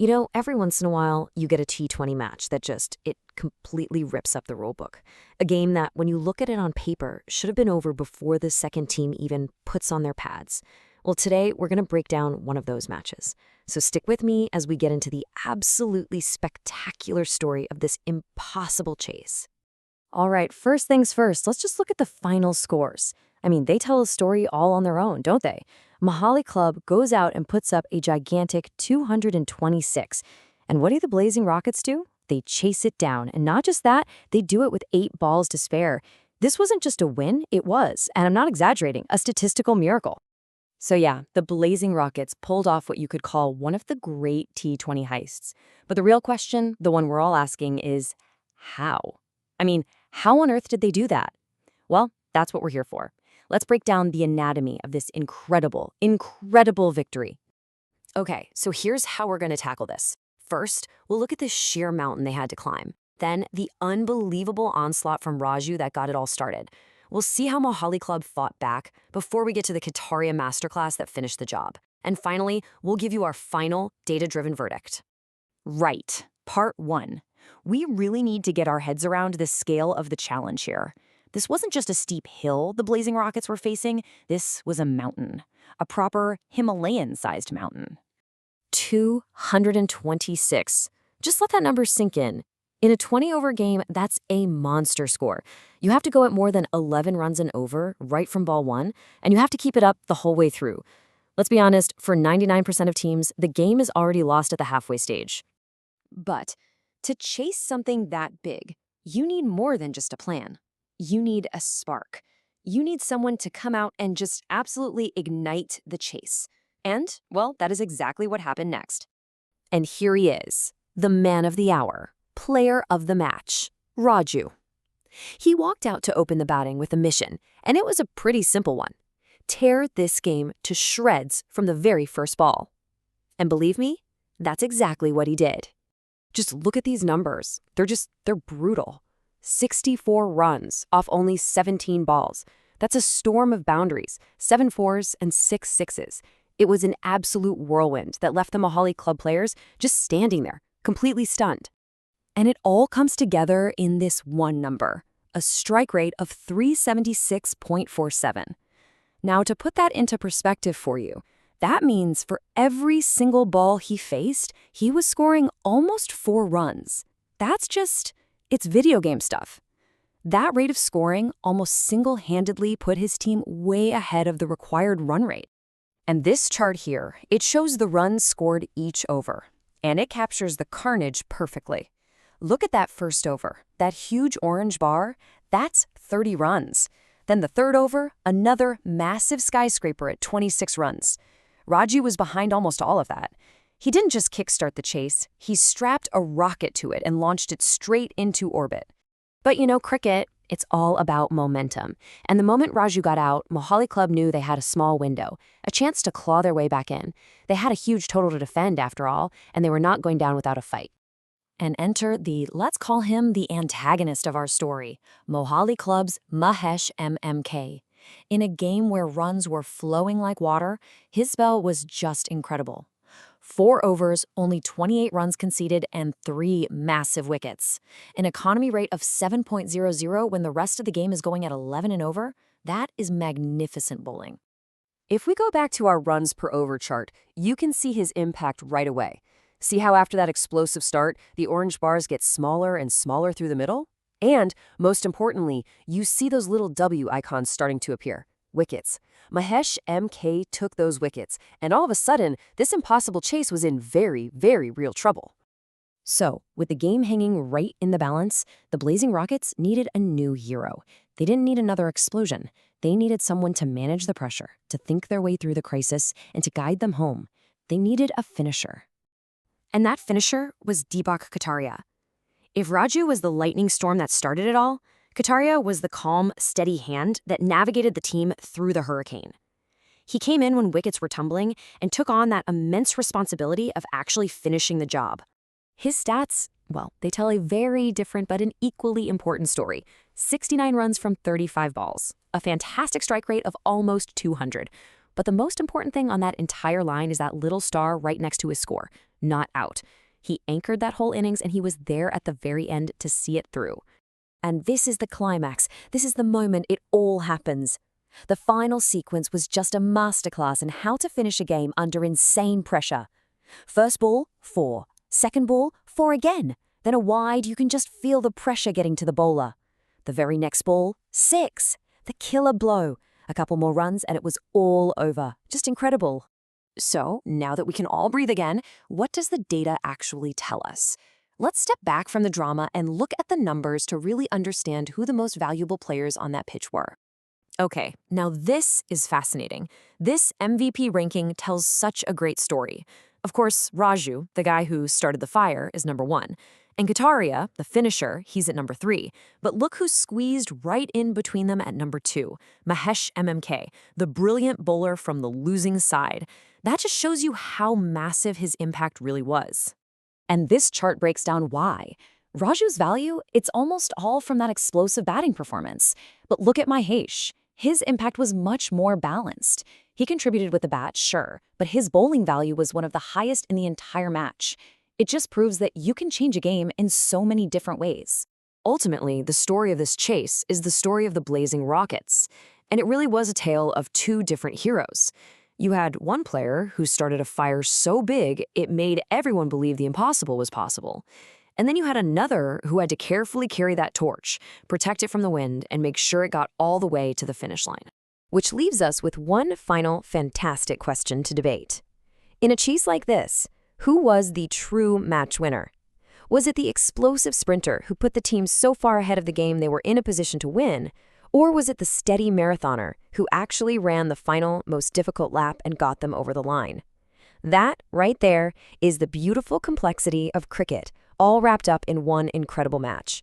Every once in a while, you get a T20 match that it completely rips up the rulebook. A game that, when you look at it on paper, should have been over before the second team even puts on their pads. Well, today, we're going to break down one of those matches. So stick with me as we get into the absolutely spectacular story of this impossible chase. All right, first things first, let's just look at the final scores. They tell a story all on their own, don't they? Mohali Club goes out and puts up a gigantic 226. And what do the Blazing Rockets do? They chase it down. And not just that, they do it with 8 balls to spare. This wasn't just a win, it was, and I'm not exaggerating, a statistical miracle. So yeah, the Blazing Rockets pulled off what you could call one of the great T20 heists. But the real question, the one we're all asking, is how? How on earth did they do that? Well, that's what we're here for. Let's break down the anatomy of this incredible victory. Okay, so here's how we're going to tackle this. First, we'll look at the sheer mountain they had to climb. Then, the unbelievable onslaught from Raju that got it all started. We'll see how Mohali Club fought back before we get to the Kataria masterclass that finished the job. And finally, we'll give you our final data-driven verdict. Right, part 1. We really need to get our heads around the scale of the challenge here. This wasn't just a steep hill the Blazing Rockets were facing. This was a mountain, a proper Himalayan-sized mountain. 226. Just let that number sink in. In a 20-over game, that's a monster score. You have to go at more than 11 runs and over right from ball 1, and you have to keep it up the whole way through. Let's be honest, for 99% of teams, the game is already lost at the halfway stage. But to chase something that big, you need more than just a plan. You need a spark. You need someone to come out and just absolutely ignite the chase. And, well, that is exactly what happened next. And here he is, the man of the hour, player of the match, Raju. He walked out to open the batting with a mission, and it was a pretty simple one. Tear this game to shreds from the very first ball. And believe me, that's exactly what he did. Just look at these numbers. They're brutal. 64 runs off only 17 balls. That's a storm of boundaries, 7 fours and 6 sixes. It was an absolute whirlwind that left the Mohali Club players just standing there, completely stunned. And it all comes together in this one number, a strike rate of 376.47. Now, to put that into perspective for you, that means for every single ball he faced, he was scoring almost 4 runs. It's video game stuff. That rate of scoring almost single-handedly put his team way ahead of the required run rate. And this chart here, it shows the runs scored each over, and it captures the carnage perfectly. Look at that first over, that huge orange bar, that's 30 runs. Then the third over, another massive skyscraper at 26 runs. Raju was behind almost all of that. He didn't just kickstart the chase, he strapped a rocket to it and launched it straight into orbit. But cricket, it's all about momentum. And the moment Raju got out, Mohali Club knew they had a small window, a chance to claw their way back in. They had a huge total to defend, after all, and they were not going down without a fight. And enter let's call him the antagonist of our story, Mohali Club's Mahesh MMK. In a game where runs were flowing like water, his spell was just incredible. 4 overs, only 28 runs conceded, and 3 massive wickets. An economy rate of 7.00 when the rest of the game is going at 11 and over, that is magnificent bowling. If we go back to our runs per over chart, you can see his impact right away. See how after that explosive start, the orange bars get smaller and smaller through the middle? And, most importantly, you see those little W icons starting to appear. Wickets. Mahesh MK took those wickets, and all of a sudden, this impossible chase was in very, very real trouble. So, with the game hanging right in the balance, the Blazing Rockets needed a new hero. They didn't need another explosion. They needed someone to manage the pressure, to think their way through the crisis, and to guide them home. They needed a finisher. And that finisher was Deepak Kataria. If Raju was the lightning storm that started it all, Kataria was the calm, steady hand that navigated the team through the hurricane. He came in when wickets were tumbling and took on that immense responsibility of actually finishing the job. His stats, well, they tell a very different but an equally important story. 69 runs from 35 balls, a fantastic strike rate of almost 200. But the most important thing on that entire line is that little star right next to his score, not out. He anchored that whole innings, and he was there at the very end to see it through. And this is the climax. This is the moment it all happens. The final sequence was just a masterclass in how to finish a game under insane pressure. First ball, 4. Second ball, 4 again. Then a wide, you can just feel the pressure getting to the bowler. The very next ball, 6. The killer blow. A couple more runs and it was all over. Just incredible. So, now that we can all breathe again, what does the data actually tell us? Let's step back from the drama and look at the numbers to really understand who the most valuable players on that pitch were. Okay, now this is fascinating. This MVP ranking tells such a great story. Of course, Raju, the guy who started the fire, is number 1. And Kataria, the finisher, he's at number 3. But look who's squeezed right in between them at number 2, Mahesh MMK, the brilliant bowler from the losing side. That just shows you how massive his impact really was. And this chart breaks down why. Raju's value, it's almost all from that explosive batting performance. But look at Mahesh. His impact was much more balanced. He contributed with the bat, sure, but his bowling value was one of the highest in the entire match. It just proves that you can change a game in so many different ways. Ultimately, the story of this chase is the story of the blazing rockets. And it really was a tale of 2 different heroes. You had one player who started a fire so big it made everyone believe the impossible was possible. And then you had another who had to carefully carry that torch, protect it from the wind, and make sure it got all the way to the finish line. Which leaves us with one final fantastic question to debate. In a chase like this, who was the true match winner? Was it the explosive sprinter who put the team so far ahead of the game they were in a position to win? Or was it the steady marathoner who actually ran the final, most difficult lap and got them over the line? That, right there, is the beautiful complexity of cricket, all wrapped up in one incredible match.